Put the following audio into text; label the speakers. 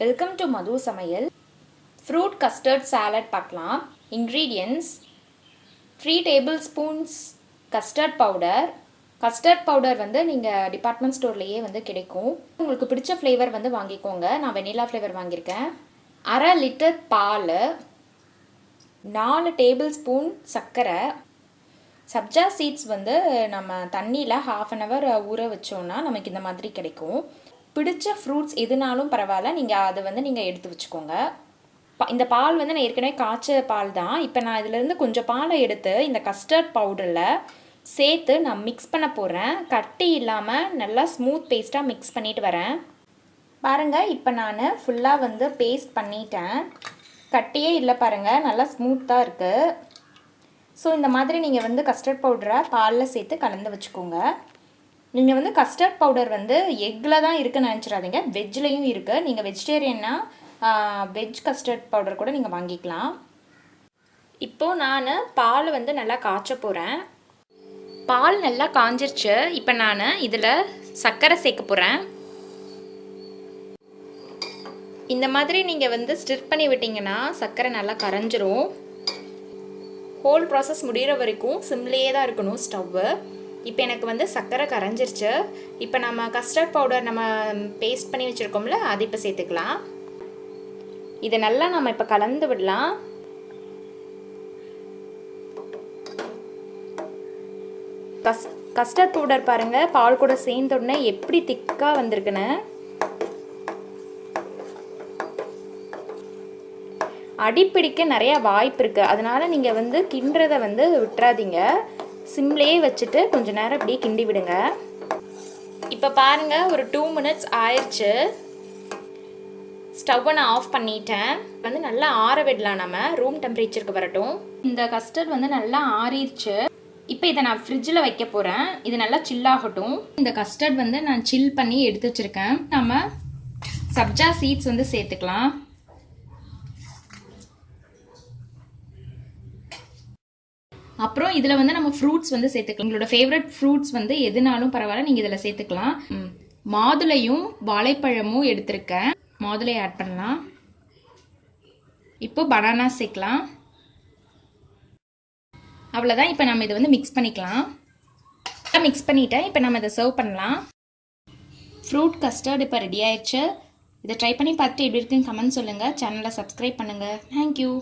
Speaker 1: Welcome to Madhu சமையல். Fruit custard salad பார்க்கலாம். Ingredients 3 tablespoons custard powder. Custard powder வந்து நீங்கள் டிபார்ட்மெண்ட் ஸ்டோர்லேயே வந்து கிடைக்கும். உங்களுக்கு பிடிச்ச ஃப்ளேவர் வந்து வாங்கிக்கோங்க. நான் வெனிலா ஃப்ளேவர் வாங்கியிருக்கேன். 1/2 லிட்டர் பால், 4 டேபிள்ஸ்பூன் சர்க்கரை. சப்ஜா சீட்ஸ் வந்து நம்ம தண்ணியில் 1/2 hour ஊற வச்சோன்னா நமக்கு இந்த மாதிரி கிடைக்கும். பிடிச்ச ஃப்ரூட்ஸ் எதுனாலும் பரவாயில்ல, நீங்கள் அதை வந்து நீங்கள் எடுத்து வச்சுக்கோங்க. இந்த பால் வந்து நான் ஏற்கனவே காய்ச்ச பால் தான். இப்போ நான் இதிலேருந்து கொஞ்சம் பாலை எடுத்து இந்த கஸ்டர்ட் பவுடரில் சேர்த்து நான் மிக்ஸ் பண்ண போகிறேன். கட்டி இல்லாமல் நல்லா ஸ்மூத் பேஸ்ட்டாக மிக்ஸ் பண்ணிட்டு வரேன். பாருங்கள், இப்போ நான் ஃபுல்லாக வந்து பேஸ்ட் பண்ணிட்டேன். கட்டியே இல்லை பாருங்கள், நல்லா ஸ்மூத்தாக இருக்குது. ஸோ இந்த மாதிரி நீங்கள் வந்து கஸ்டர்ட் பவுடரை பாலில் சேர்த்து கலந்து வச்சுக்கோங்க. நீங்கள் வந்து கஸ்டர்ட் பவுடர் வந்து எக்கில் தான் இருக்குன்னு நினச்சிடாதீங்க, வெஜ்லேயும் இருக்குது. நீங்கள் வெஜிடேரியன்னா வெஜ் கஸ்டர்ட் பவுடர் கூட நீங்கள் வாங்கிக்கலாம். இப்போது நான் பால் வந்து நல்லா காய்ச்ச போகிறேன். பால் நல்லா காஞ்சிருச்சு. இப்போ நான் இதில் சர்க்கரை சேர்க்க போகிறேன். இந்த மாதிரி நீங்கள் வந்து ஸ்டிர் பண்ணி விட்டிங்கன்னா சர்க்கரை நல்லா கரைஞ்சிரும். ஹோல் ப்ராசஸ் முடிகிற வரைக்கும் சிம்லேயே தான் இருக்கணும் ஸ்டவ்வு. இப்போ எனக்கு வந்து சர்க்கரை கரைஞ்சிருச்சு. இப்போ நம்ம கஸ்டர்ட் பவுடர் நம்ம பேஸ்ட் பண்ணி வச்சுருக்கோம்ல, அது இப்போ சேர்த்துக்கலாம். இதை நல்லா நம்ம இப்போ கலந்து விடலாம். கஸ்டர்ட் பவுடர் பாருங்கள், பால் கூட சேர்ந்த உடனே எப்படி திக்காக வந்திருக்குன்னு. அடிப்பிடிக்க நிறையா வாய்ப்பு இருக்குது. அதனால் நீங்கள் வந்து கிண்டுறதை வந்து விட்டுறாதீங்க. சிம்லேயே வச்சுட்டு கொஞ்சம் நேரம் அப்படியே கிண்டி விடுங்க. இப்போ பாருங்கள், ஒரு 2 minutes ஆயிடுச்சு. ஸ்டவ்வை நான் ஆஃப் பண்ணிட்டேன். வந்து நல்லா ஆற விடலாம், நம்ம ரூம் டெம்பரேச்சருக்கு வரட்டும். இந்த கஸ்டர்ட் வந்து நல்லா ஆறிடுச்சு. இப்போ இதை நான் ஃப்ரிட்ஜில் வைக்க போகிறேன். இது நல்லா சில்லாகட்டும். இந்த கஸ்டர்ட் வந்து நான் சில் பண்ணி எடுத்து வச்சுருக்கேன். நம்ம சப்ஜா சீட்ஸ் வந்து சேர்த்துக்கலாம். அப்புறம் இதில் வந்து நம்ம ஃப்ரூட்ஸ் வந்து சேர்த்துக்கலாம். உங்களோட ஃபேவரட் ஃப்ரூட்ஸ் வந்து எதுனாலும் பரவாயில்ல, நீங்கள் இதில் சேர்த்துக்கலாம். மாதுளையும் வாழைப்பழமும் எடுத்திருக்கேன். மாதுளை ஆட் பண்ணலாம். இப்போ பனானா சேர்க்கலாம். அவ்வளோதான். இப்போ நம்ம இதை வந்து மிக்ஸ் பண்ணிக்கலாம். மிக்ஸ் பண்ணிட்டேன். இப்போ நம்ம இதை சர்வ் பண்ணலாம். ஃப்ரூட் கஸ்டர்ட் இப்போ ரெடி ஆயிடுச்சு. இதை ட்ரை பண்ணி பார்த்துட்டு எப்படி இருக்குன்னு கமெண்ட் சொல்லுங்கள். சேனலை சப்ஸ்கிரைப் பண்ணுங்கள். தேங்க்யூ.